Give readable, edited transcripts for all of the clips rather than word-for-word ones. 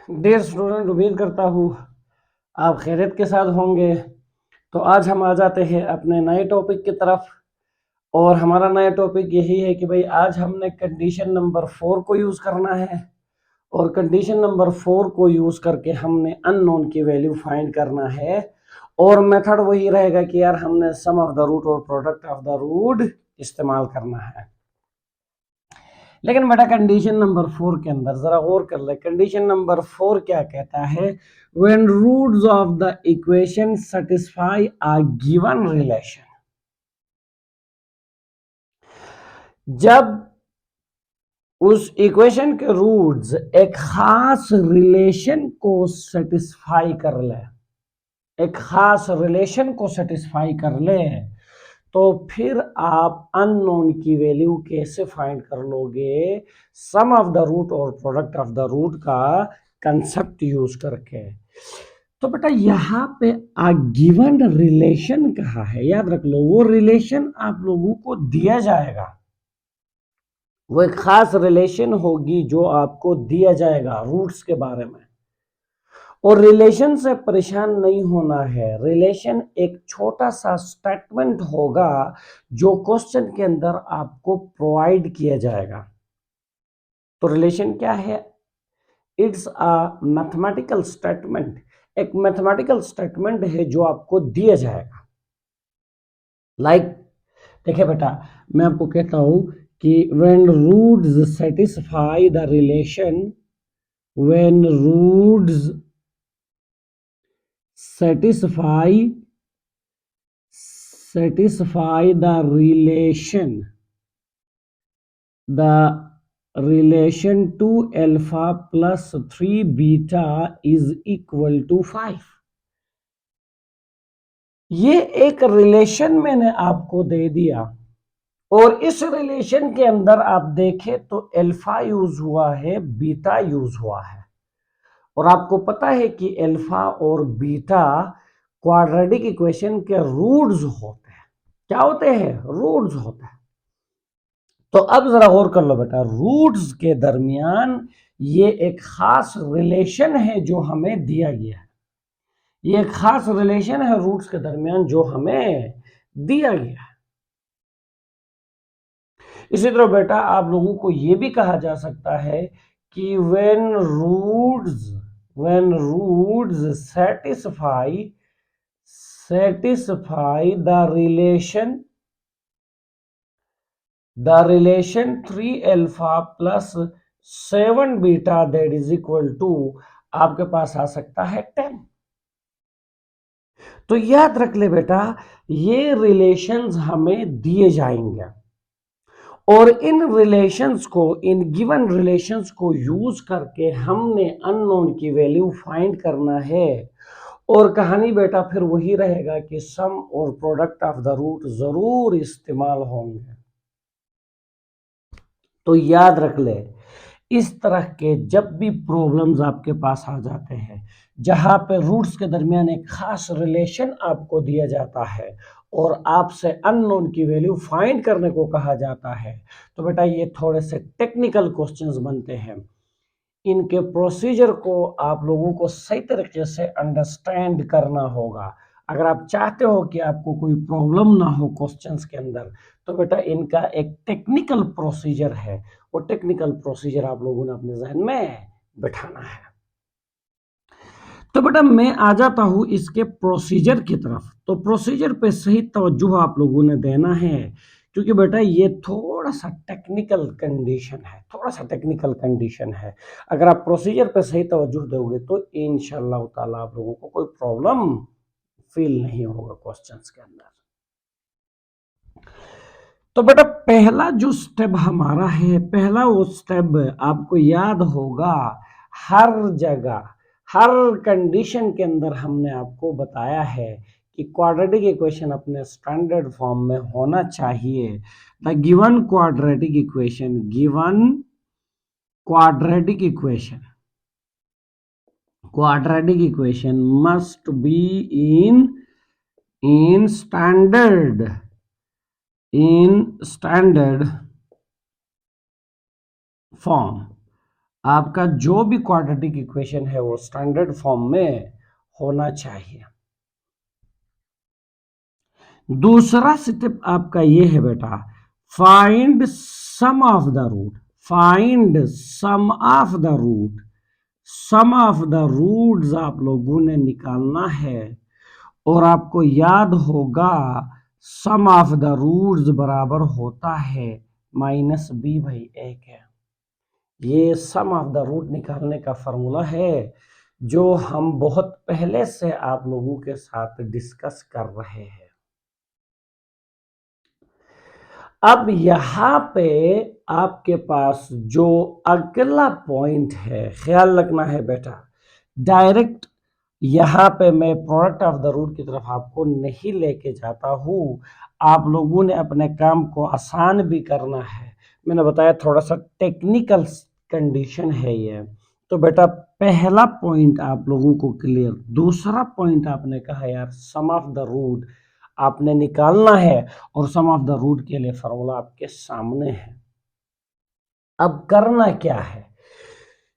Dear student, उम्मीद करता हूँ आप खैरियत के साथ होंगे। तो आज हम आ जाते हैं अपने नए टॉपिक की तरफ। और हमारा नया टॉपिक यही है कि भाई आज हमने कंडीशन नंबर 4 को यूज़ करना है। और कंडीशन नंबर 4 को यूज़ करके हमने अननोन की वैल्यू फाइंड करना है। और मेथड वही रहेगा कि यार हमने सम ऑफ द रूट और प्रोडक्ट ऑफ द रूट इस्तेमाल करना है। लेकिन बेटा कंडीशन नंबर 4 के अंदर जरा गौर कर ले। कंडीशन नंबर 4 क्या कहता है? When roots of the equation satisfy a given relation. जब उस इक्वेशन के रूट्स एक खास रिलेशन को सेटिस्फाई कर ले, एक खास रिलेशन को सेटिस्फाई कर ले, तो फिर आप अननोन की वैल्यू कैसे फाइंड कर लोगे? सम ऑफ द रूट और प्रोडक्ट ऑफ द रूट का कंसेप्ट यूज करके। तो बेटा यहाँ पे आ गिवन रिलेशन कहा है, याद रख लो। वो रिलेशन आप लोगों को दिया जाएगा, वो एक खास रिलेशन होगी जो आपको दिया जाएगा रूट्स के बारे में। और रिलेशन से परेशान नहीं होना है। रिलेशन एक छोटा सा स्टेटमेंट होगा जो क्वेश्चन के अंदर आपको प्रोवाइड किया जाएगा। तो रिलेशन क्या है? It's a mathematical statement. एक मैथमेटिकल स्टेटमेंट है जो आपको दिया जाएगा। लाइक देखिए बेटा, मैं आपको कहता हूं कि when roots satisfy the relation, when roots satisfy the relation 2 alpha plus 3 beta is equal to 5। ये एक रिलेशन मैंने आपको दे दिया और इस रिलेशन के अंदर आप देखें तो अल्फा यूज हुआ है, बीटा यूज हुआ है। और आपको पता है कि अल्फा और बीटा क्वाड्रेटिक इक्वेशन के रूट्स होते हैं। क्या होते हैं? रूट्स होते हैं। तो अब जरा गौर कर लो बेटा, रूट्स के दरमियान ये एक खास रिलेशन है जो हमें दिया गया है। ये एक खास रिलेशन है रूट्स के दरमियान जो हमें दिया गया है। इसी तरह बेटा आप लोगों को यह भी कहा जा सकता है कि when roots satisfy the relation 3 alpha plus 7 beta that is equal to, आपके पास आ सकता है 10। तो याद रख ले बेटा, ये रिलेशंस हमें दिए जाएंगे और इन गिवन रिलेशंस को यूज करके हमने अननोन की वैल्यू फाइंड करना है। और कहानी बेटा फिर वही रहेगा कि सम और प्रोडक्ट ऑफ द रूट जरूर इस्तेमाल होंगे। तो याद रख ले, इस तरह के जब भी प्रॉब्लम्स आपके पास आ जाते हैं जहां पे रूट्स के दरमियान एक खास रिलेशन आपको दिया जाता है और आपसे अननोन की वैल्यू फाइंड करने को कहा जाता है, तो बेटा ये थोड़े से टेक्निकल क्वेश्चंस बनते हैं। इनके प्रोसीजर को आप लोगों को सही तरीके से अंडरस्टैंड करना होगा। अगर आप चाहते हो कि आपको कोई प्रॉब्लम ना हो क्वेश्चंस के अंदर, तो बेटा इनका एक टेक्निकल प्रोसीजर है। वो टेक्निकल प्रोसीजर आप लोगों ने अपने जहन में बिठाना है। तो बेटा मैं आ जाता हूं इसके प्रोसीजर की तरफ। तो प्रोसीजर पे सही तवज्जो आप लोगों ने देना है, क्योंकि बेटा ये थोड़ा सा टेक्निकल कंडीशन है, थोड़ा सा टेक्निकल कंडीशन है। अगर आप प्रोसीजर पे सही तवज्जो दोगे तो इंशाल्लाह ताला आप लोगों को कोई प्रॉब्लम फील नहीं होगा क्वेश्चंस के अंदर। तो बेटा पहला जो स्टेप हमारा है, पहला वो स्टेप आपको याद होगा, हर जगह हर कंडीशन के अंदर हमने आपको बताया है कि क्वाड्रेटिक इक्वेशन अपने स्टैंडर्ड फॉर्म में होना चाहिए। The given quadratic equation must be in standard form. आपका जो भी क्वाड्रेटिक इक्वेशन है वो स्टैंडर्ड फॉर्म में होना चाहिए। दूसरा स्टेप आपका ये है बेटा, find sum of the root. Find sum of the root. Sum of the roots आप लोगों ने निकालना है और आपको याद होगा सम ऑफ द रूट्स बराबर होता है -b/1 है। ये सम ऑफ द रूट निकालने का फॉर्मूला है जो हम बहुत पहले से आप लोगों के साथ डिस्कस कर रहे हैं। अब यहां पे आपके पास जो अगला पॉइंट है, ख्याल रखना है बेटा, डायरेक्ट यहां पे मैं प्रोडक्ट ऑफ द रूट की तरफ आपको नहीं लेके जाता हूं। आप लोगों ने अपने काम को आसान भी करना है। मैंने बताया थोड़ा सा टेक्निकल कंडीशन है ये। तो बेटा पहला पॉइंट आप लोगों को क्लियर। दूसरा पॉइंट आपने कहा यार सम ऑफ द रूट आपने निकालना है और सम ऑफ द रूट के लिए फॉर्मूला आपके सामने है। अब करना क्या है,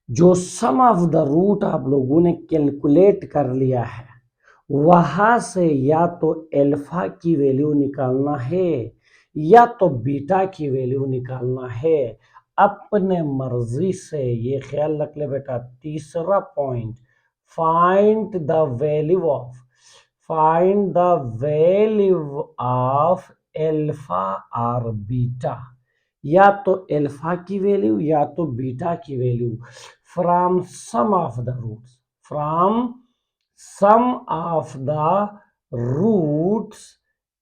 जो सम ऑफ द रूट आप लोगों ने कैलकुलेट कर लिया है वहां से या तो अल्फा की वैल्यू निकालना है या तो बीटा की वैल्यू निकालना है अपने मर्जी से। ये ख्याल रख ले बेटा। तीसरा point, find the value of find the value of alpha और बीटा। या तो अल्फा की वैल्यू या तो बीटा की value from sum of the roots. From sum of the roots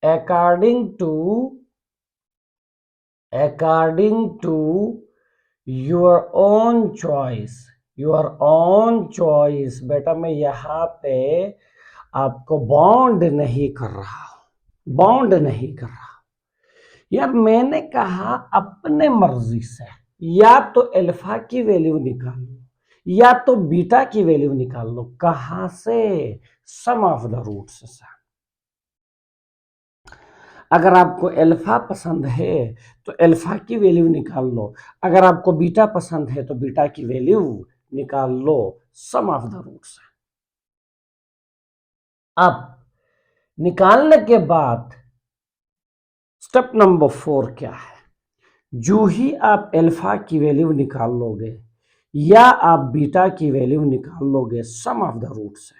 according to your own choice। your own choice बेटा मैं यहाँ पे आपको बाउंड नहीं कर रहा हूं, बाउंड नहीं कर रहा यार। मैंने कहा अपने मर्जी से या तो अल्फा की वैल्यू निकाल लो या तो बीटा की वैल्यू निकाल लो। कहां से? सम ऑफ द रूट्स से। अगर आपको अल्फा पसंद है तो अल्फा की वैल्यू निकाल लो, अगर आपको बीटा पसंद है तो बीटा की वैल्यू निकाल लो सम ऑफ द रूट्स से। अब निकालने के बाद स्टेप नंबर 4 क्या है? जो ही आप अल्फा की वैल्यू निकाल लोगे या आप बीटा की वैल्यू निकाल लोगे सम ऑफ द रूट से,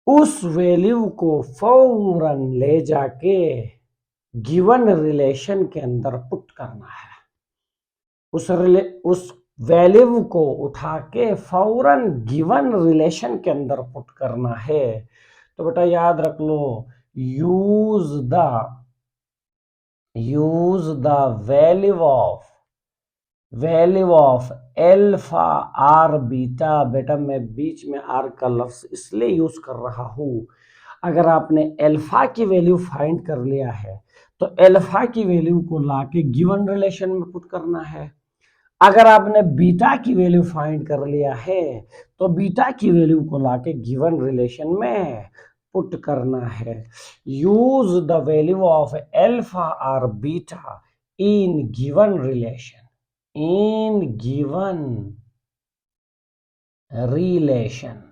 उस वैल्यू को फौरन ले जाके गिवन रिलेशन के अंदर पुट करना है। उस वैल्यू को उठा के फौरन गिवन रिलेशन के अंदर पुट करना है। तो बेटा याद रख लो, use the value of alpha or beta. बेटा मैं बीच में आर का लफ्ज इसलिए यूज कर रहा हूं, अगर आपने एल्फा की वैल्यू फाइंड कर लिया है तो एल्फा की वैल्यू को लाके गिवन रिलेशन में पुट करना है। अगर आपने बीटा की वैल्यू फाइंड कर लिया है तो बीटा की वैल्यू को लाके गिवन रिलेशन में पुट करना है। Use the value of alpha और beta in given relation. In given relation.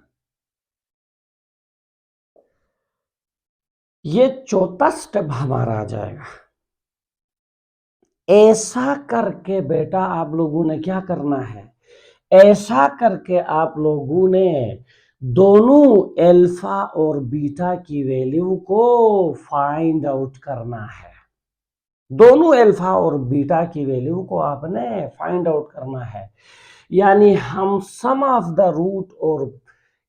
ये चौथा स्टेप हमारा आ जाएगा। ऐसा करके बेटा आप लोगों ने क्या करना है, ऐसा करके आप लोगों ने दोनों अल्फा और बीटा की वैल्यू को फाइंड आउट करना है। दोनों अल्फा और बीटा की वैल्यू को आपने फाइंड आउट करना है। यानी हम सम ऑफ द रूट और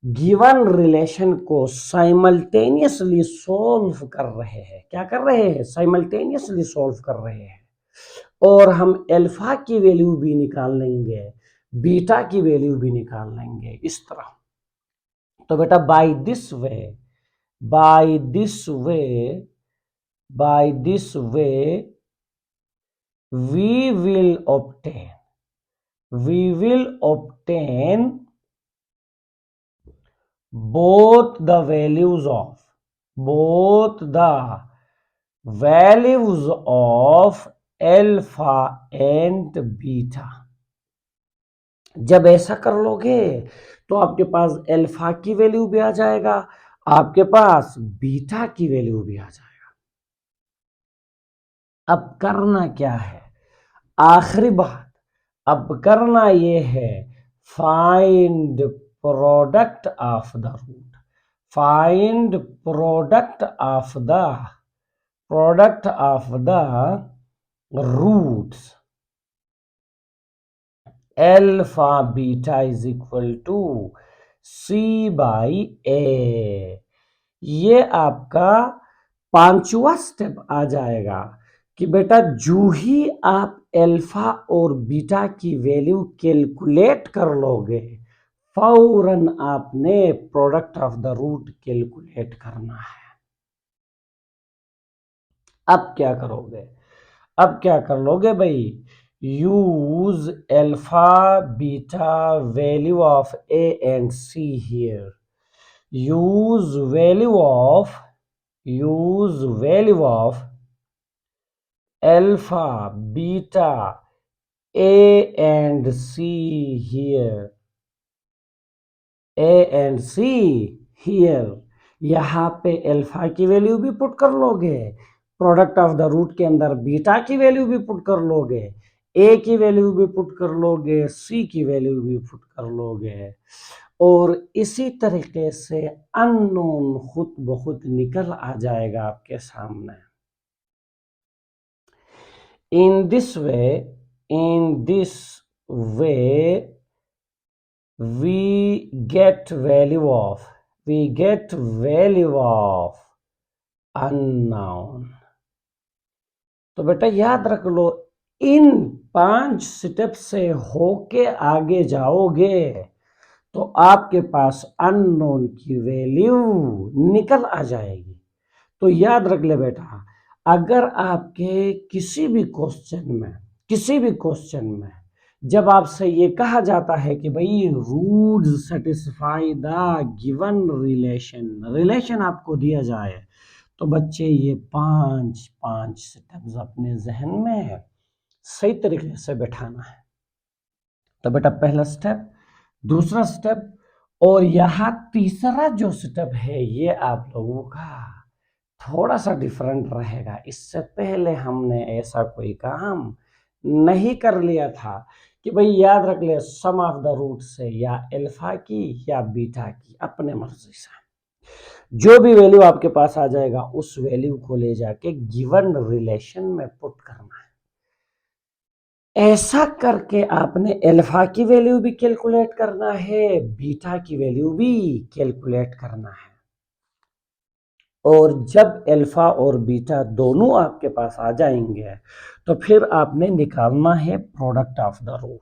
गिवन रिलेशन को साइमल्टेनियसली सॉल्व कर रहे हैं। क्या कर रहे हैं? साइमल्टेनियसली सॉल्व कर रहे हैं। और हम अल्फा की वैल्यू भी निकाल लेंगे, बीटा की वैल्यू भी निकाल लेंगे इस तरह। तो बेटा by this way we will obtain both the values of alpha and beta। जब ऐसा कर लोगे तो आपके पास अल्फा की वैल्यू भी आ जाएगा, आपके पास बीटा की वैल्यू भी आ जाएगा। अब करना क्या है, आखिरी बात अब करना ये है, find product of the root, find product of the roots alpha beta is equal to c by a. ये आपका पांचवा स्टेप आ जाएगा कि बेटा जो ही आप अल्फा और बीटा की वैल्यू कैलकुलेट कर लोगे, फौरन आपने product of the root calculate करना है। अब क्या करोगे, अब क्या कर लोगे भाई, use alpha beta value of a and c here, use value of alpha beta a and c here, a and c here, यहाँ पे अल्फा की वैल्यू भी पुट कर लोगे, प्रोडक्ट ऑफ द रूट के अंदर बीटा की वैल्यू भी पुट कर लोगे, ए की वैल्यू भी पुट कर लोगे, सी की वैल्यू भी पुट कर लोगे, और इसी तरीके से अननोन खुद ब खुद निकल आ जाएगा आपके सामने। In this way we get value of unknown। तो बेटा याद रख लो, इन 5 स्टेप से होके आगे जाओगे तो आपके पास अननोन की वैल्यू निकल आ जाएगी। तो याद रख ले बेटा, अगर आपके किसी भी क्वेश्चन में जब आपसे ये कहा जाता है कि भाई roots satisfy the given relation आपको दिया जाए, तो बच्चे ये 5 स्टेप्स अपने जहन में सही तरीके से बैठाना है। तो बेटा पहला स्टेप, दूसरा स्टेप, और यहाँ तीसरा जो स्टेप है ये आप लोगों का थोड़ा सा डिफरेंट रहेगा। इससे पहले हमने ऐसा कोई काम नहीं कर लिया था कि भाई याद रख ले सम ऑफ द रूट से या अल्फा की या बीटा की, अपने मर्जी से जो भी वैल्यू आपके पास आ जाएगा उस वैल्यू को ले जाके गिवन रिलेशन में पुट करना है। ऐसा करके आपने अल्फा की वैल्यू भी कैलकुलेट करना है, बीटा की वैल्यू भी कैलकुलेट करना है, और जब अल्फा और बीटा दोनों आपके पास आ जाएंगे तो फिर आपने निकालना है प्रोडक्ट ऑफ द रूट,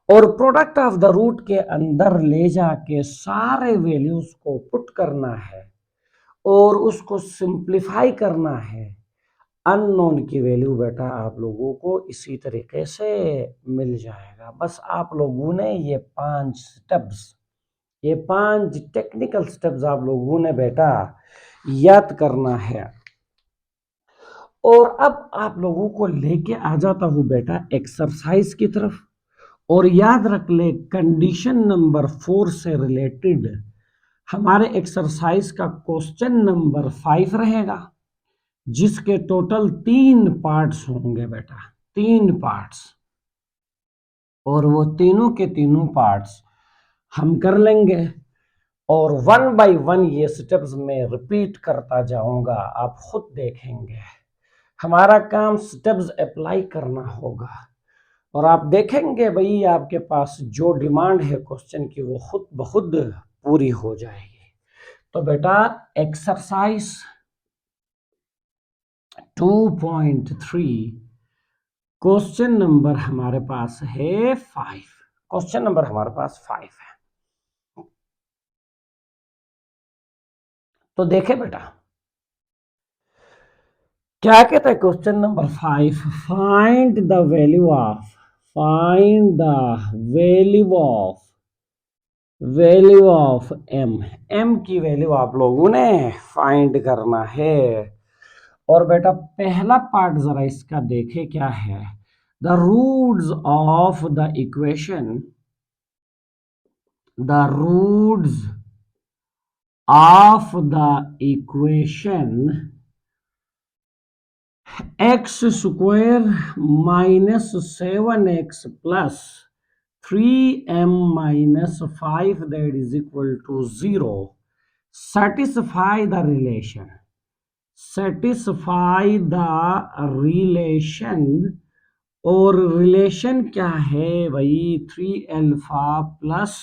और प्रोडक्ट ऑफ द रूट के अंदर ले जाके सारे वैल्यूज को पुट करना है और उसको सिंप्लीफाई करना है। अननोन की वैल्यू बेटा आप लोगों को इसी तरीके से मिल जाएगा। बस आप लोगों ने ये 5 टेक्निकल स्टेप्स आप लोगों ने बेटा याद करना है। और अब आप लोगों को लेके आ जाता हूं बेटा एक्सरसाइज की तरफ, और याद रख ले कंडीशन नंबर 4 से रिलेटेड हमारे एक्सरसाइज का क्वेश्चन नंबर 5 रहेगा, जिसके टोटल 3 पार्ट्स होंगे बेटा, 3 पार्ट्स, और वो तीनों के तीनों पार्ट्स हम कर लेंगे, और 1 बाय 1 ये स्टेप्स में रिपीट करता जाऊंगा, आप खुद देखेंगे। हमारा काम स्टेप्स अप्लाई करना होगा, और आप देखेंगे भाई आपके पास जो डिमांड है क्वेश्चन की वो खुद ब खुद पूरी हो जाएगी। तो बेटा एक्सरसाइज 2.3 क्वेश्चन नंबर हमारे पास है 5, क्वेश्चन नंबर हमारे पास 5 है। तो देखे बेटा क्या कहता है question number 5, find the value of M की वैल्यू आप लोगों ने फाइंड करना है। और बेटा पहला पार्ट जरा इसका देखे क्या है, the roots of the equation, the roots of the equation x square minus 7x plus 3m minus 5 that is equal to 0 satisfy the relation, satisfy the relation। और रिलेशन क्या है भाई, 3 alpha plus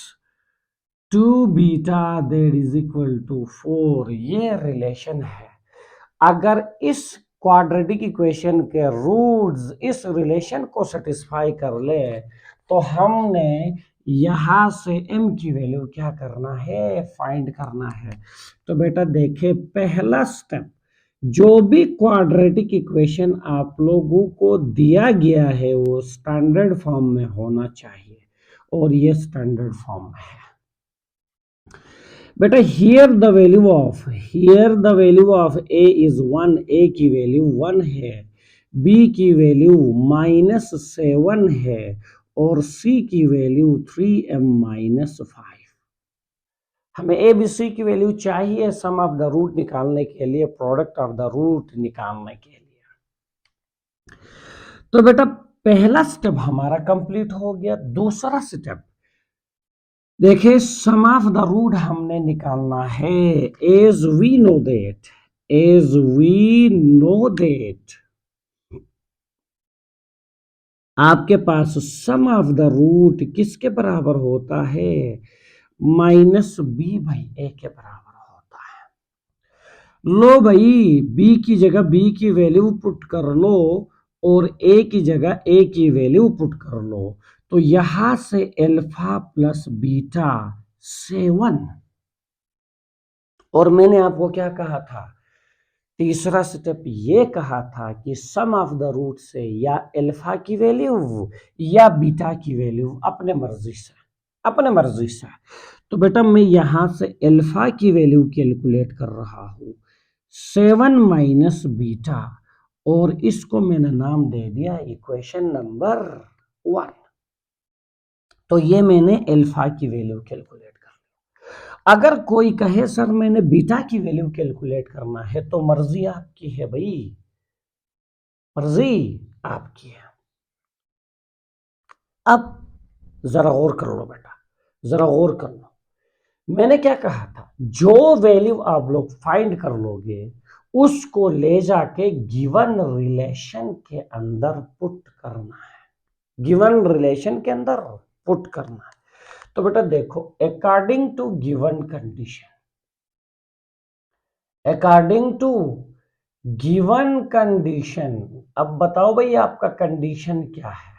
2 beta that is equal to 4, ये relation है। अगर इस quadratic equation के roots इस रिलेशन को सेटिस्फाई कर ले तो हमने यहां से m की वैल्यू क्या करना है, फाइंड करना है। तो बेटा देखिए, पहला स्टेप, जो भी क्वाड्रेटिक इक्वेशन आप लोगों को दिया गया है वो स्टैंडर्ड फॉर्म में होना चाहिए, और ये स्टैंडर्ड फॉर्म में है। बेटा here the value of a is 1, a की वैल्यू 1 है, b की वैल्यू -7 है, और c की वैल्यू 3m -5। हमें ए बी सी की वैल्यू चाहिए सम ऑफ द रूट निकालने के लिए, प्रोडक्ट ऑफ द रूट निकालने के लिए। तो बेटा पहला स्टेप हमारा कंप्लीट हो गया। दूसरा स्टेप देखिए, सम ऑफ द रूट हमने निकालना है। एज वी नो दैट आपके पास सम ऑफ द रूट किसके बराबर होता है, -b भाई a के बराबर होता है। लो भाई, b की जगह b की वैल्यू पुट कर लो और a की जगह a की वैल्यू पुट कर लो, तो यहां से अल्फा प्लस बीटा 7। और मैंने आपको क्या कहा था, तीसरा स्टेप ये कहा था कि सम ऑफ द रूट से या अल्फा की वैल्यू या बीटा की वैल्यू अपने मर्जी से। तो बेटा मैं यहां से अल्फा की वैल्यू कैलकुलेट कर रहा हूं 7 माइनस बीटा, और इसको मैंने नाम दे दिया इक्वेशन नंबर 1। तो ये मैंने अल्फा की वैल्यू कैलकुलेट कर। अगर कोई कहे सर मैंने बीटा की वैल्यू कैलकुलेट करना है, तो मर्जी आपकी है भाई, मर्जी आपकी है। अब जरा गौर कर लो बेटा, जरा गौर कर लो, मैंने क्या कहा था, जो वैल्यू आप लोग फाइंड कर लोगे उसको ले जाके गिवन रिलेशन के अंदर पुट करना है, गिवन रिलेशन के अंदर पुट करना है। तो बेटा देखो, according to given condition, according to given condition, अब बताओ भाई आपका कंडीशन क्या है।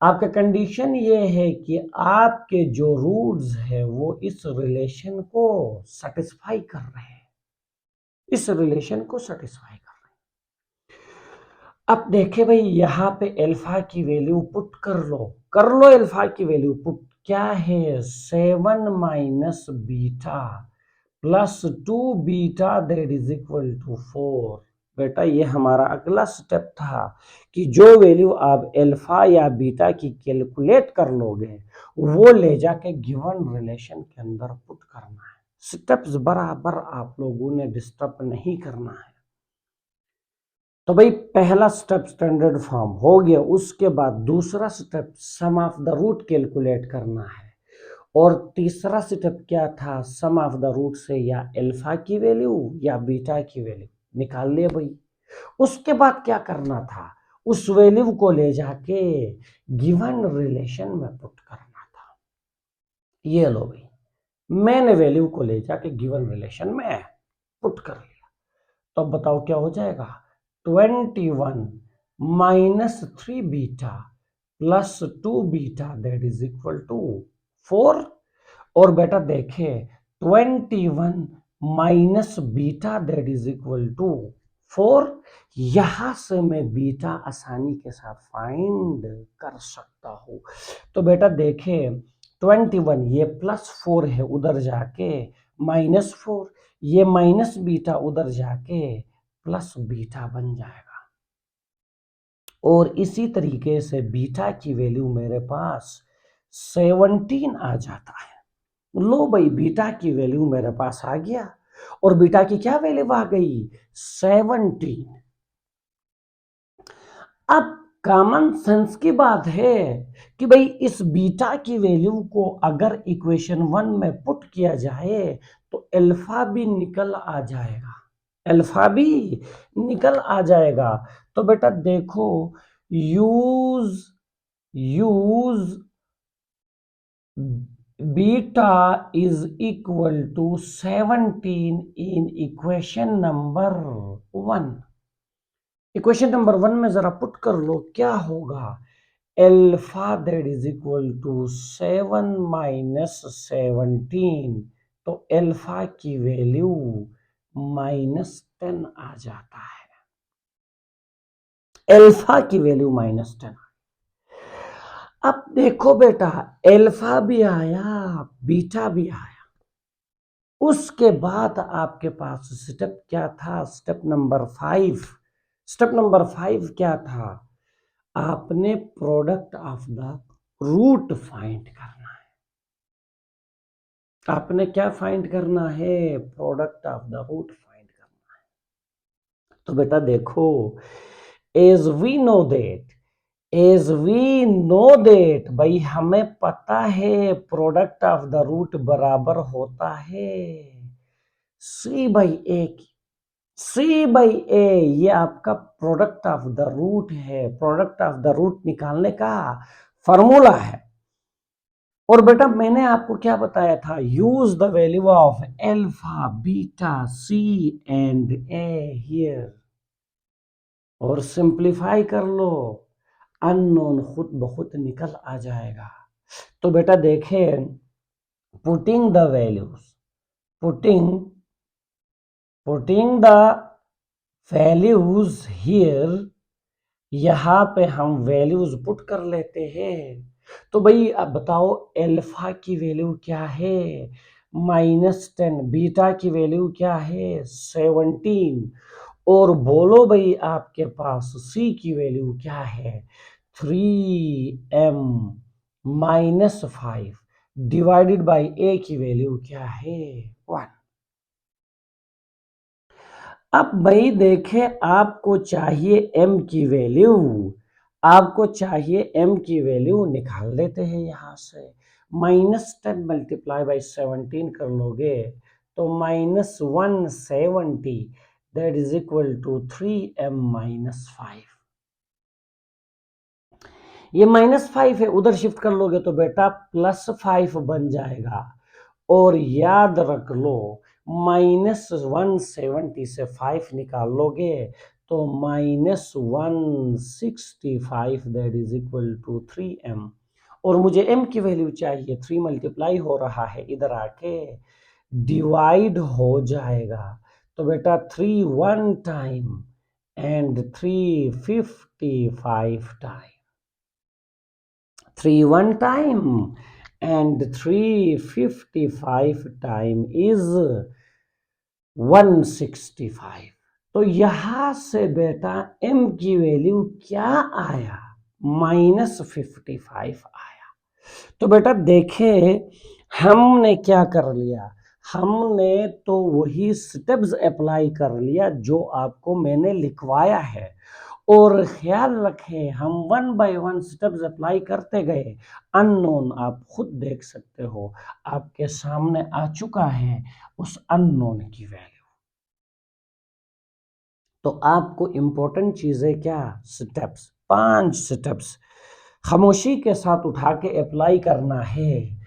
आपका कंडीशन ये है कि आपके जो रूट्स है वो इस रिलेशन को सेटिस्फाई कर रहे हैं, इस रिलेशन को सेटिस्फाई कर रहे हैं। अब देखे भाई, यहां पे अल्फा की वैल्यू पुट कर लो अल्फा की वैल्यू पुट, क्या है 7 minus beta plus 2 beta that is equal to 4। बेटा ये हमारा अगला स्टेप था कि जो वैल्यू आप अल्फा या बीटा की कैलकुलेट कर लोगे वो ले जाके गिवन रिलेशन के अंदर पुट करना है। स्टेप्स बराबर आप लोगों ने डिस्टर्ब नहीं करना है। तो भाई पहला स्टेप स्टैंडर्ड फॉर्म हो गया, उसके बाद दूसरा step sum of the root calculate करना है, और तीसरा स्टेप क्या था, सम ऑफ द रूट से या अल्फा की वैल्यू या बीटा की वैल्यू निकाल लिया भाई। उसके बाद क्या करना था, उस वैल्यू को ले जाके गिवन रिलेशन में पुट करना था। ये लो भाई, मैंने वैल्यू को ले जाके गिवन रिलेशन में पुट कर लिया। तो अब बताओ क्या हो जाएगा, 21 minus 3 beta plus 2 beta that is equal to 4। और बेटा देखे 21 minus beta that is equal to 4, यहां से मैं बीटा आसानी के साथ फाइंड कर सकता हूं। तो बेटा देखे 21, ये +4 है उधर जाके -4, ये माइनस बीटा उधर जाके प्लस बीटा बन जाएगा। और इसी तरीके से बीटा की वैल्यू मेरे पास 17 आ जाता है। लो भाई, बीटा की वैल्यू मेरे पास आ गया और बीटा की क्या वैल्यू आ गई? 17। अब कॉमन सेंस की बात है कि भाई इस बीटा की वैल्यू को अगर इक्वेशन 1 में पुट किया जाए तो अल्फा भी निकल आ जाएगा, अल्फा भी निकल आ जाएगा। तो बेटा देखो, use use beta is equal to 17 in equation number 1। Equation number 1 में जरा पुट कर लो, क्या होगा? Alpha that is equal to 7 minus 17, तो अल्फा की वैल्यू -10 आ जाता है। अल्फा की वैल्यू -10। अब देखो बेटा, अल्फा भी आया, बीटा भी आया। उसके बाद आपके पास स्टेप क्या था? Step number 5। स्टेप नंबर 5 क्या था? आपने product of the root find करना है। आपने क्या फाइंड करना है? Product of the root find करना है। तो बेटा देखो, एज वी नो दैट भाई हमें पता है प्रोडक्ट ऑफ द रूट बराबर होता है C/A। ये आपका प्रोडक्ट ऑफ द रूट है। प्रोडक्ट ऑफ द रूट निकालने का फॉर्मूला है। और बेटा मैंने आपको क्या बताया था? Use the value of alpha, beta, C and A here और सिंप्लीफाई कर लो, अननोन खुद ब खुद निकल आ जाएगा। तो बेटा देखें, putting the values, putting the values here, यहां पे हम वैल्यूज पुट कर लेते हैं। तो भाई अब बताओ, अल्फा की वैल्यू क्या है? -10। बीटा की वैल्यू क्या है? 17। और बोलो भाई आपके पास सी की वैल्यू क्या है? 3m -5 डिवाइडेड बाई ए की वैल्यू क्या है? 1। अब भाई देखे, आपको चाहिए m की वैल्यू, आपको चाहिए m की वैल्यू, निकाल लेते हैं यहां से। -10 मल्टीप्लाई बाई 17 कर लोगे तो -170 that is equal to 3m -5। ये -5 है, उधर शिफ्ट कर लोगे तो बेटा +5 बन जाएगा। और याद रख लो, -170 से 5 निकाल लोगे तो -165 that is equal to 3m। और मुझे m की वैल्यू चाहिए, 3 मल्टीप्लाई हो रहा है, इधर आके डिवाइड हो जाएगा। तो बेटा 3 1 time and 355 time, 3 1 time and 355 time is 165। तो यहां से बेटा m की वैल्यू क्या आया? -55 आया। तो बेटा देखे, हमने क्या कर लिया? हमने तो वही स्टेप्स अप्लाई कर लिया जो आपको मैंने लिखवाया है। और ख्याल रखें, हम 1 बाय 1 स्टेप्स अप्लाई करते गए। अननोन आप खुद देख सकते हो, आपके सामने आ चुका है उस अननोन की वैल्यू। तो आपको इंपॉर्टेंट चीजें क्या? स्टेप्स, 5 स्टेप्स खामोशी के साथ उठा के अप्लाई करना है।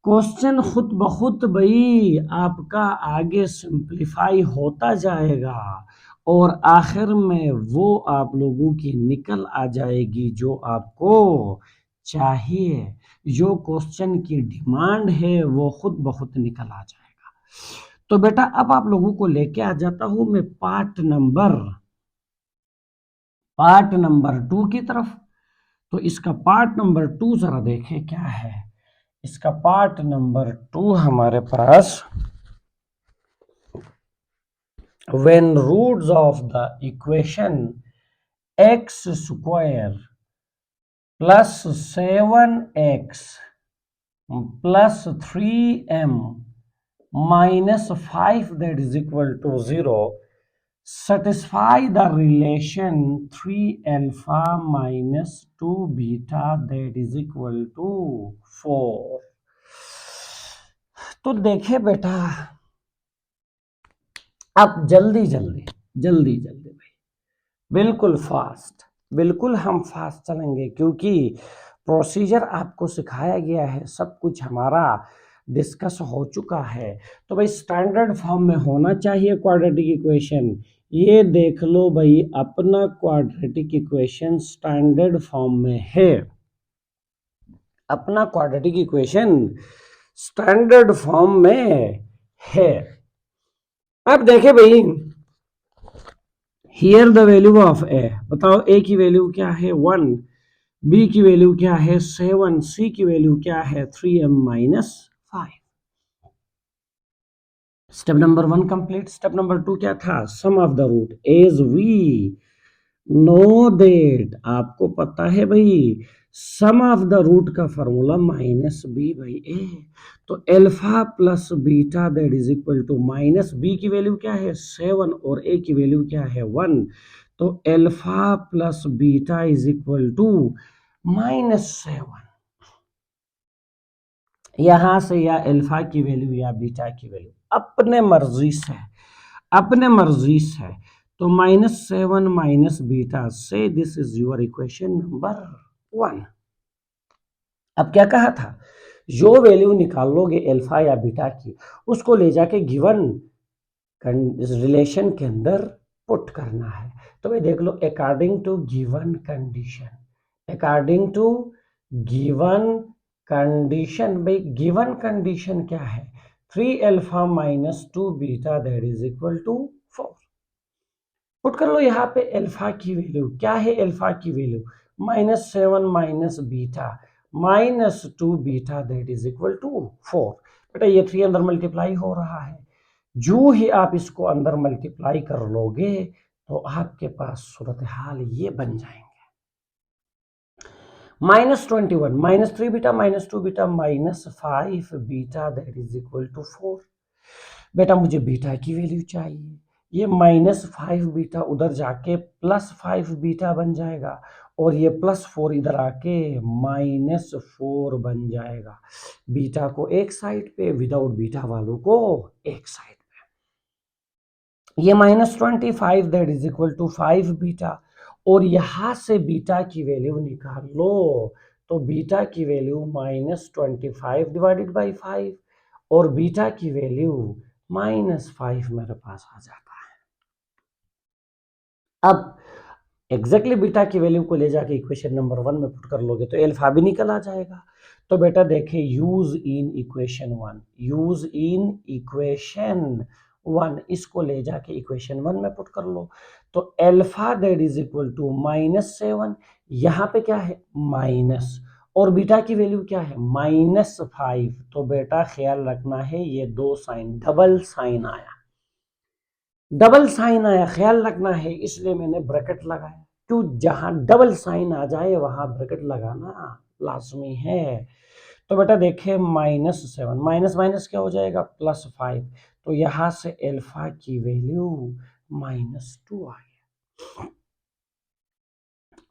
क्वेश्चन खुद ब खुद भाई आपका आगे सिंप्लीफाई होता जाएगा और आखिर में वो आप लोगों की निकल आ जाएगी जो आपको चाहिए। जो क्वेश्चन की डिमांड है वो खुद ब खुद निकल आ जाएगा। तो बेटा अब आप लोगों को लेके आ जाता हूं मैं पार्ट नंबर 2 की तरफ। तो इसका पार्ट नंबर 2 जरा देखें क्या है। इसका पार्ट नंबर 2 हमारे पास, when roots of the equation x square plus 7x plus 3m minus 5 that is equal to 0 satisfy the relation 3 alpha minus 2 beta that is equal to 4। तो देखे बेटा, अब जल्दी जल्दी जल्दी जल्दी भाई, बिल्कुल फास्ट, बिल्कुल हम फास्ट चलेंगे क्योंकि प्रोसीजर आपको सिखाया गया है, सब कुछ हमारा डिस्कस हो चुका है। तो भाई स्टैंडर्ड फॉर्म में होना चाहिए क्वाड्रेटिक इक्वेशन। ये देख लो भाई, अपना क्वाड्रेटिक इक्वेशन स्टैंडर्ड फॉर्म में है, अपना क्वाड्रेटिक इक्वेशन स्टैंडर्ड फॉर्म में है। अब देखे भाई, हियर द वैल्यू ऑफ ए, बताओ ए की वैल्यू क्या है 1, बी की वैल्यू क्या है 7, सी की वैल्यू क्या है 3m minus 5। Step number 1 complete. Step number 2 क्या था, sum of the root. As we know that, आपको पता है भाई सम ऑफ द रूट का formula minus b by a. तो alpha plus beta that is equal to minus b की value क्या है 7 और ए की वैल्यू क्या है 1। तो alpha plus beta is equal to -7। यहां से या अल्फा की वैल्यू या बीटा की वैल्यू अपने मर्जी से, अपने मर्जी से। तो -7 माइनस बीटा से this is your equation number 1। अब क्या कहा था, जो वैल्यू निकाल लोगे अल्फा या बीटा की, उसको ले जाके गिवन रिलेशन के अंदर पुट करना है। तो भाई देख लो, according to given condition, according to given condition, भाई गिवन कंडीशन क्या है 3 alpha minus 2 beta that is equal to 4। Put कर लो यहाँ पे अल्फा की वैल्यू क्या है, अल्फा की value -7 minus beta minus 2 beta that is equal to 4। बेटा ये 3 अंदर मल्टीप्लाई हो रहा है, जो ही आप इसको अंदर मल्टीप्लाई कर लोगे तो आपके पास सूरत हाल ये बन जाएंगे। -21 minus 3 beta minus 2 beta minus 5 beta that is equal to 4। बेटा मुझे बीटा की वैल्यू चाहिए, ये -5 बीटा उधर जाके +5 बीटा बन जाएगा और ये +4 इधर आके -4 बन जाएगा। बीटा को एक साइड पे, विदाउट बीटा वालों को एक साइड पे। ये -25 that is equal to 5 beta, और यहां से बीटा की वैल्यू निकाल लो। तो बीटा की वैल्यू -25 डिवाइडेड बाई 5 और बीटा की वैल्यू -5 मेरे पास आ जाता है। अब एग्जैक्टली बीटा की वैल्यू को ले जाके इक्वेशन नंबर 1 में पुट कर लोगे तो अल्फा भी निकल आ जाएगा। तो बेटा देखे, use in equation 1, use in equation 1, इसको ले जाके इक्वेशन 1 में पुट कर लो। तो alpha that is equal to -7, यहाँ पे क्या है माइनस, और बीटा की वैल्यू क्या है -5। तो बेटा ख्याल रखना है ये दो साइन, डबल साइन आया, डबल साइन आया, ख्याल रखना है, इसलिए मैंने ब्रैकेट लगाया। क्यों, जहां डबल साइन आ जाए वहां ब्रैकेट लगाना लाजमी है। तो बेटा देखे -7 माइनस माइनस क्या हो जाएगा +5। तो यहां से अल्फा की वैल्यू -2 आ गया।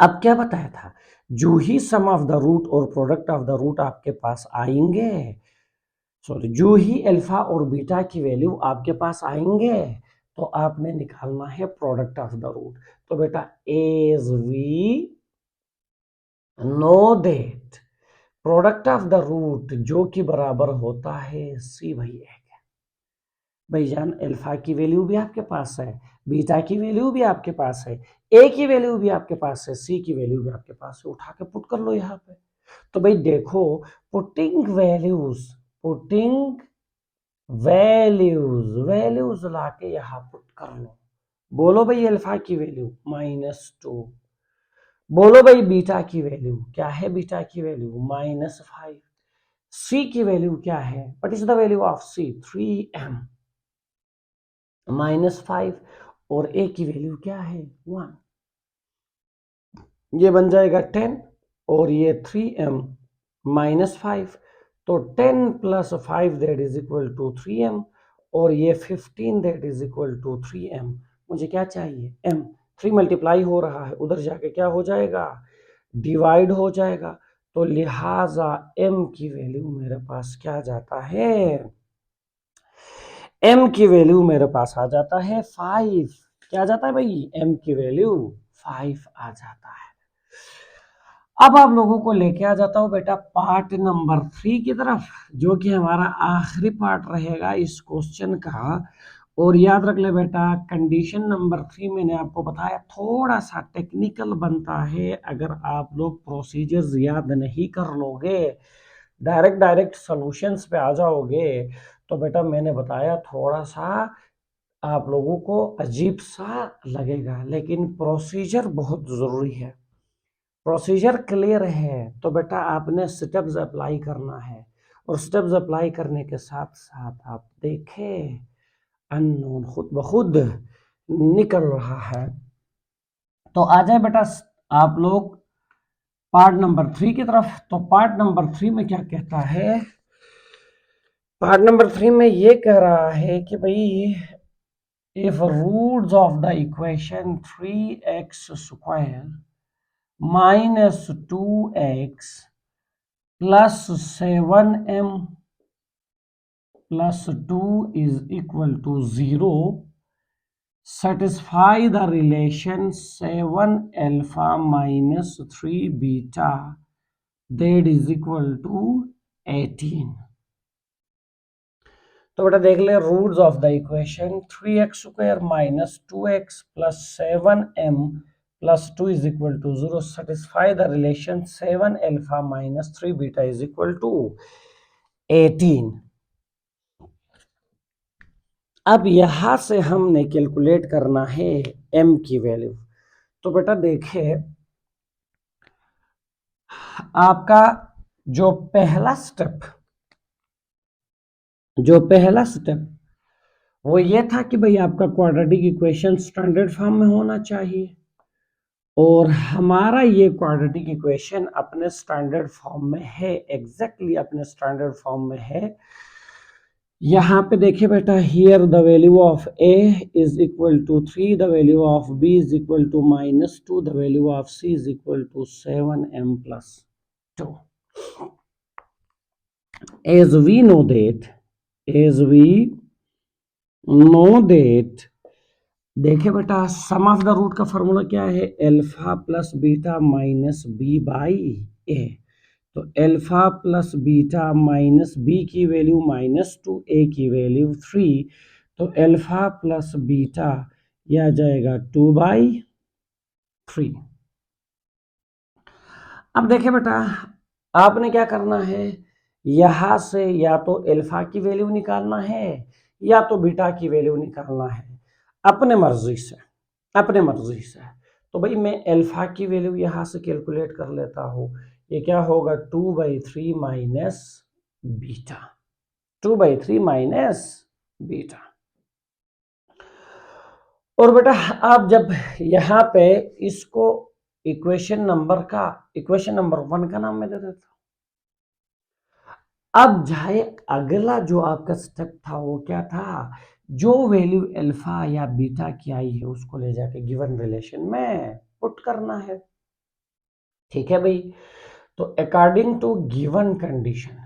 अब क्या बताया था, जो ही सम ऑफ द रूट और प्रोडक्ट ऑफ द रूट आपके पास आएंगे, सॉरी जो ही अल्फा और बीटा की वैल्यू आपके पास आएंगे तो आपने निकालना है प्रोडक्ट ऑफ द रूट। तो बेटा as we know that product of the root जो कि बराबर होता है सी भाई एक है। भाईजान अल्फा की वैल्यू भी आपके पास है, बीटा की वैल्यू भी आपके पास है, ए की वैल्यू भी आपके पास है, सी की वैल्यू भी आपके पास है, उठा के पुट कर लो यहाँ पे। तो भाई देखो, putting values, putting values, values लाके यहां पुट कर लो। बोलो भाई अल्फा की वैल्यू -2, बोलो भाई बीटा की वैल्यू क्या है, बीटा की वैल्यू -5, सी की वैल्यू क्या है, what is the value of C 3m -5, और ए की वैल्यू क्या है 1। ये बन जाएगा 10 और ये 3m माइनस 5, तो 10 plus 5 that is equal to 3m, और ये 15 that is equal to 3m। मुझे क्या चाहिए? m। 3 मल्टीप्लाई हो रहा है, उधर जाके क्या हो जाएगा? डिवाइड हो जाएगा। तो लिहाजा m की वैल्यू मेरे पास क्या जाता है? m की वैल्यू मेरे पास आ जाता है 5। क्या जाता है भाई? m की वैल्यू 5 आ जाता है। अब आप लोगों को लेके आ जाता हूं बेटा पार्ट नंबर 3 की तरफ, जो कि हमारा आखिरी पार्ट रहेगा इस क्वेश्चन का। और याद रख ले बेटा, कंडीशन नंबर 3 मैंने आपको बताया थोड़ा सा टेक्निकल बनता है। अगर आप लोग प्रोसीजर्स याद नहीं कर लोगे, डायरेक्ट डायरेक्ट सॉल्यूशंस पे आ जाओगे, तो बेटा मैंने बताया थोड़ा सा आप लोगों को अजीब सा लगेगा, लेकिन प्रोसीजर बहुत जरूरी है। प्रोसीजर क्लियर है तो बेटा आपने स्टेप्स अप्लाई करना है, और स्टेप्स अप्लाई करने के साथ साथ आप देखें अननोन खुद ब खुद निकल रहा है। तो आ जाए बेटा आप लोग पार्ट नंबर 3 की तरफ। तो पार्ट नंबर 3 में क्या कहता है? पार्ट नंबर 3 में ये कह रहा है कि भाई if roots of the equation 3x square minus 2x plus 7m plus 2 is equal to 0, satisfy the relation 7 alpha minus 3 beta that is equal to 18। तो बेटा देख ले, roots of the equation 3x square minus 2x plus 7m plus 2 is equal to 0, satisfy the relation 7 alpha minus 3 beta is equal to 18। अब यहां से हमने calculate करना है m की वैल्यू। तो बेटा देखिए, आपका जो पहला स्टेप वो ये था कि भाई आपका क्वाड्रेटिक इक्वेशन स्टैंडर्ड फॉर्म में होना चाहिए, और हमारा ये क्वाड्रेटिक इक्वेशन अपने स्टैंडर्ड फॉर्म में है, एग्जैक्टली अपने स्टैंडर्ड फॉर्म में है। यहाँ पे देखिए बेटा, here the value of a is equal to 3, the value of b is equal to -2, the value of c is equal to 7m plus 2। as we know that देखिए बेटा, sum of the root का formula क्या है? Alpha plus beta minus b by a. तो alpha plus beta minus b की value -2, a की value 3, तो alpha plus beta यह आ जाएगा 2/3। अब देखिए बेटा, आपने क्या करना है, यहां से या तो अल्फा की वैल्यू निकालना है या तो बीटा की वैल्यू निकालना है, अपने मर्जी से, अपने मर्जी से। तो भाई मैं अल्फा की वैल्यू यहां से कैलकुलेट कर लेता हूं। ये क्या होगा? 2/3 माइनस बीटा, 2/3 माइनस बीटा। और बेटा आप जब यहाँ पे इसको इक्वेशन नंबर 1 का नाम मैं दे देता हूँ। अब जाए अगला जो आपका स्टेप था वो क्या था? जो वैल्यू अल्फा या बीटा की आई है उसको ले जाके गिवन रिलेशन में पुट करना है। ठीक है भाई, तो अकॉर्डिंग टू गिवन कंडीशन,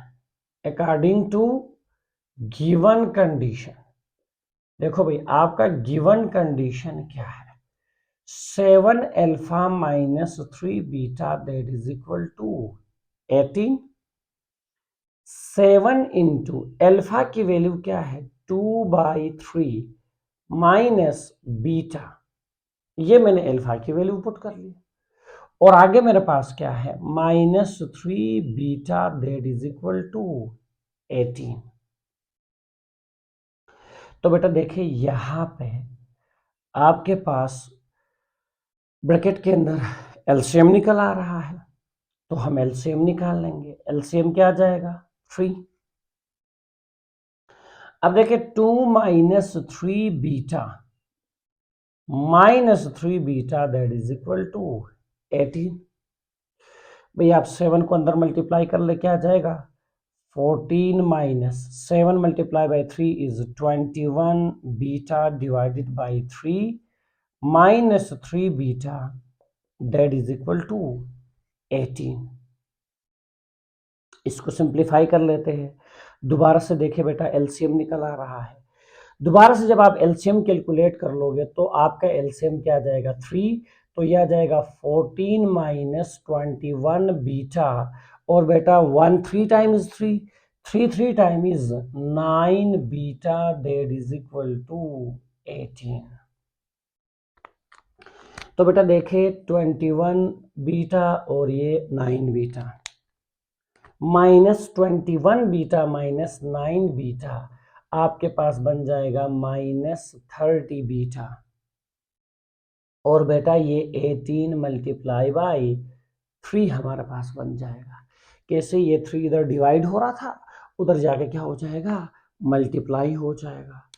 देखो भाई आपका गिवन कंडीशन क्या है? 7 alpha minus 3 beta that is equal to 18। 7 into alpha की वैल्यू क्या है? 2/3 माइनस बीटा, ये मैंने अल्फा की वैल्यू पुट कर ली, और आगे मेरे पास क्या है? -3 beta that is equal to 18। तो बेटा देखिए यहां पे आपके पास ब्रैकेट के अंदर एलसीएम निकल आ रहा है, तो हम एलसीएम निकाल लेंगे। एलसीएम क्या आ जाएगा? 3। अब देखिए 2 minus 3 beta that is equal to 18। भाई आप 7 को अंदर मल्टीप्लाई कर ले, क्या आ जाएगा 14 minus 7 multiply by 3 is 21 beta divided by 3 minus 3 beta that is equal to 18। इसको सिंप्लीफाई कर लेते हैं। दोबारा से देखे बेटा, एलसीएम निकल आ रहा है। दोबारा से जब आप एलसीएम कैलकुलेट कर लोगे तो आपका एलसीएम क्या आ जाएगा 3, तो यह आ जाएगा 14 माइनस 21 बीटा, और बेटा 1 3 times 3, 3 time is 9 beta that is equal to 18। तो बेटा देखे 21 बीटा और ये 9 बीटा, -21 बीटा माइनस 9 बीटा आपके पास बन जाएगा -30 बीटा, और बेटा ये 18 मल्टीप्लाई बाई 3 हमारे पास बन जाएगा। कैसे, ये 3 इधर डिवाइड हो रहा था, उधर जाके क्या हो जाएगा मल्टीप्लाई हो जाएगा।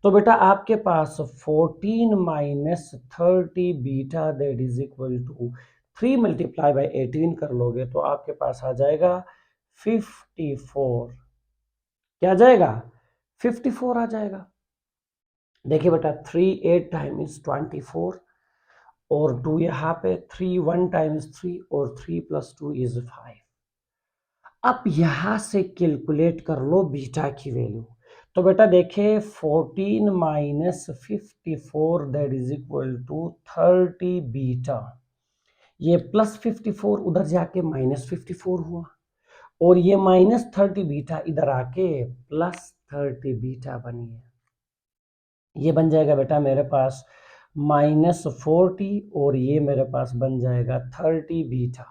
तो बेटा आपके पास 14 minus 30 beta that is equal to 3 multiply by 18 कर लोगे तो आपके पास आ जाएगा 54। क्या आ जाएगा 54 आ जाएगा। देखिए बेटा 3 8 टाइम्स 24 और 2 यहाँ पे 3 1 टाइम्स 3 और 3 प्लस 2 इज 5। अब यहां से कैलकुलेट कर लो बीटा की वैल्यू। तो बेटा देखे 14 minus 54 that is equal to 30 beta, ये प्लस 54 उधर जाके माइनस 54 हुआ, और ये -30 बीटा इधर आके +30 बीटा बनी है। ये बन जाएगा बेटा मेरे पास -40, और ये मेरे पास बन जाएगा 30 बीटा,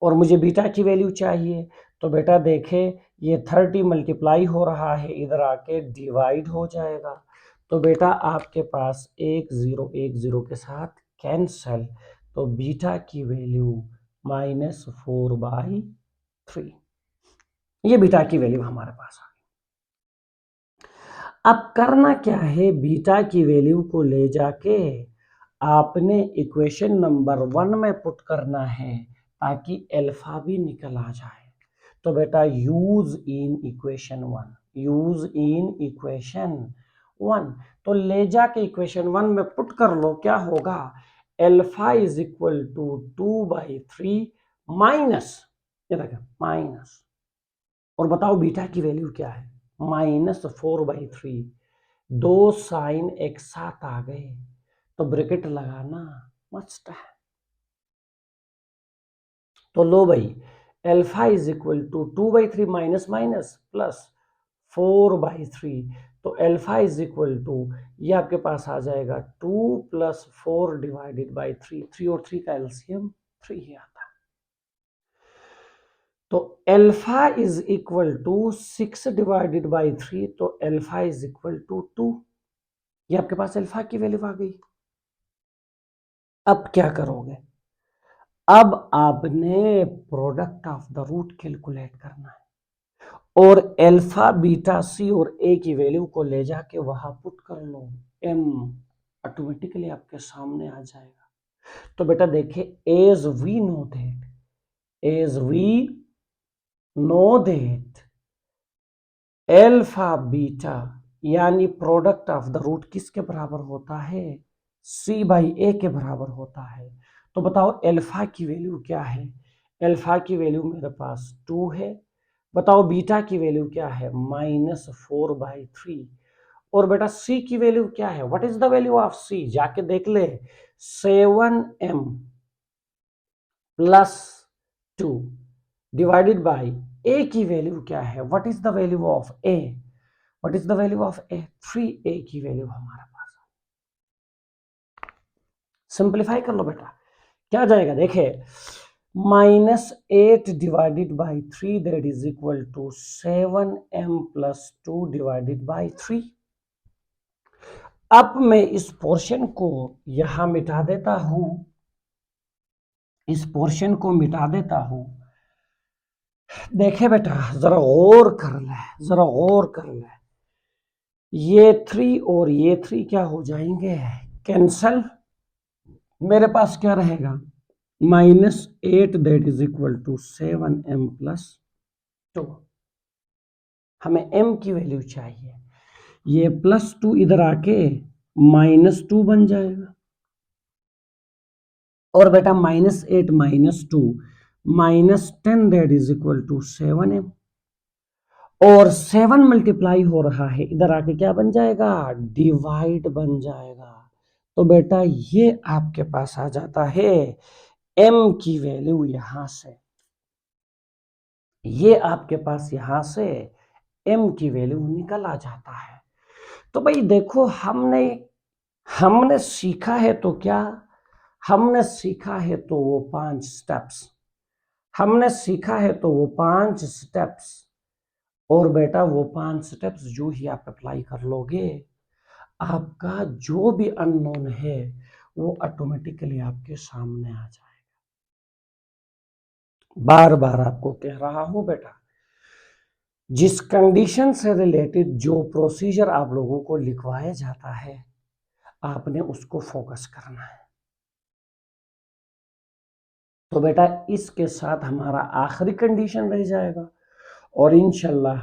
और मुझे बीटा की वैल्यू चाहिए। तो बेटा देखे ये 30 मल्टीप्लाई हो रहा है, इधर आके डिवाइड हो जाएगा। तो बेटा आपके पास 1 0 1 0 के साथ कैंसल, तो बीटा की वैल्यू -4/3। ये बीटा की वैल्यू हमारे पास आ गई। अब करना क्या है, बीटा की वैल्यू को ले जाके आपने इक्वेशन नंबर 1 में पुट करना है ताकि अल्फा भी निकल आ जाए। तो बेटा use in equation 1, use in equation 1, तो ले जाके इक्वेशन 1 में पुट कर लो। क्या होगा, alpha is equal to 2/3 minus, ये देखो माइनस, और बताओ बीटा की वैल्यू क्या है -4/3। दो साइन एक साथ आ गए तो ब्रैकेट लगाना मस्ट है। तो लो भाई, alpha is equal to 2/3 minus minus plus 4/3, तो अल्फा इज इक्वल टू, ये आपके पास आ जाएगा 2 + 4 डिवाइडेड बाई 3, 3 और 3 का एलसीएम 3 ही आता है। तो alpha is equal to 6 divided by 3, तो अल्फा इज इक्वल टू 2। ये आपके पास अल्फा की वैल्यू आ गई। अब क्या करोगे, अब आपने product of the root calculate करना है, और अल्फा बीटा सी और ए की वैल्यू को ले जाके वहां पुट कर लो, एम ऑटोमेटिकली आपके सामने आ जाएगा। तो बेटा देखिए, as we know that alpha beta यानी प्रोडक्ट ऑफ द रूट किसके बराबर होता है, C/A के बराबर होता है। तो बताओ अल्फा की वैल्यू क्या है, अल्फा की वैल्यू मेरे पास 2 है। बताओ बीटा की वैल्यू क्या है -4/3, और बेटा C की वैल्यू क्या है, what is the value of C, जाके देख ले 7m + 2 डिवाइडेड बाई A की वैल्यू क्या है, what is the value of A, what is the value of A, 3A की वैल्यू हमारे पास। सिंप्लीफाई कर लो बेटा, क्या जाएगा देखे -8 divided by 3 that is equal to 7m + 2 divided by 3। अब मैं इस पोर्शन को यहां मिटा देता हूं, इस पोर्शन को मिटा देता हूं। देखे बेटा जरा गौर कर ले, जरा गौर कर ले, ये 3 और ये 3 क्या हो जाएंगे कैंसल। मेरे पास क्या रहेगा -8 that is equal to 7m plus 2। हमें m की वैल्यू चाहिए। ये +2 इधर आके -2 बन जाएगा। और बेटा -8 -2 -10 that is equal to 7m। और 7 मल्टीप्लाई हो रहा है, इधर आके क्या बन जाएगा, डिवाइड बन जाएगा। तो बेटा ये आपके पास आ जाता है m की वैल्यू यहां से, ये आपके पास यहां से m की वैल्यू निकल आ जाता है। तो भाई देखो हमने सीखा है तो क्या, हमने सीखा है तो वो 5 स्टेप्स, हमने सीखा है तो वो 5 स्टेप्स। और बेटा वो 5 स्टेप्स जो ही आप अप्लाई कर लोगे, आपका जो भी अननोन है वो ऑटोमेटिकली आपके सामने आ जाएगा। बार बार आपको कह रहा हूं बेटा, जिस कंडीशन से रिलेटेड जो प्रोसीजर आप लोगों को लिखवाया जाता है, आपने उसको फोकस करना है। तो बेटा इसके साथ हमारा आखिरी कंडीशन रह जाएगा, और इंशाल्लाह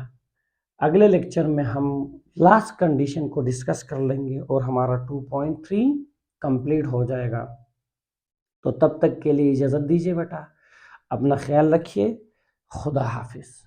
अगले लेक्चर में हम लास्ट कंडीशन को डिस्कस कर लेंगे और हमारा 2.3 कंप्लीट हो जाएगा। तो तब तक के लिए इजाज़त दीजिए बेटा, अपना ख्याल रखिए, खुदा हाफिज।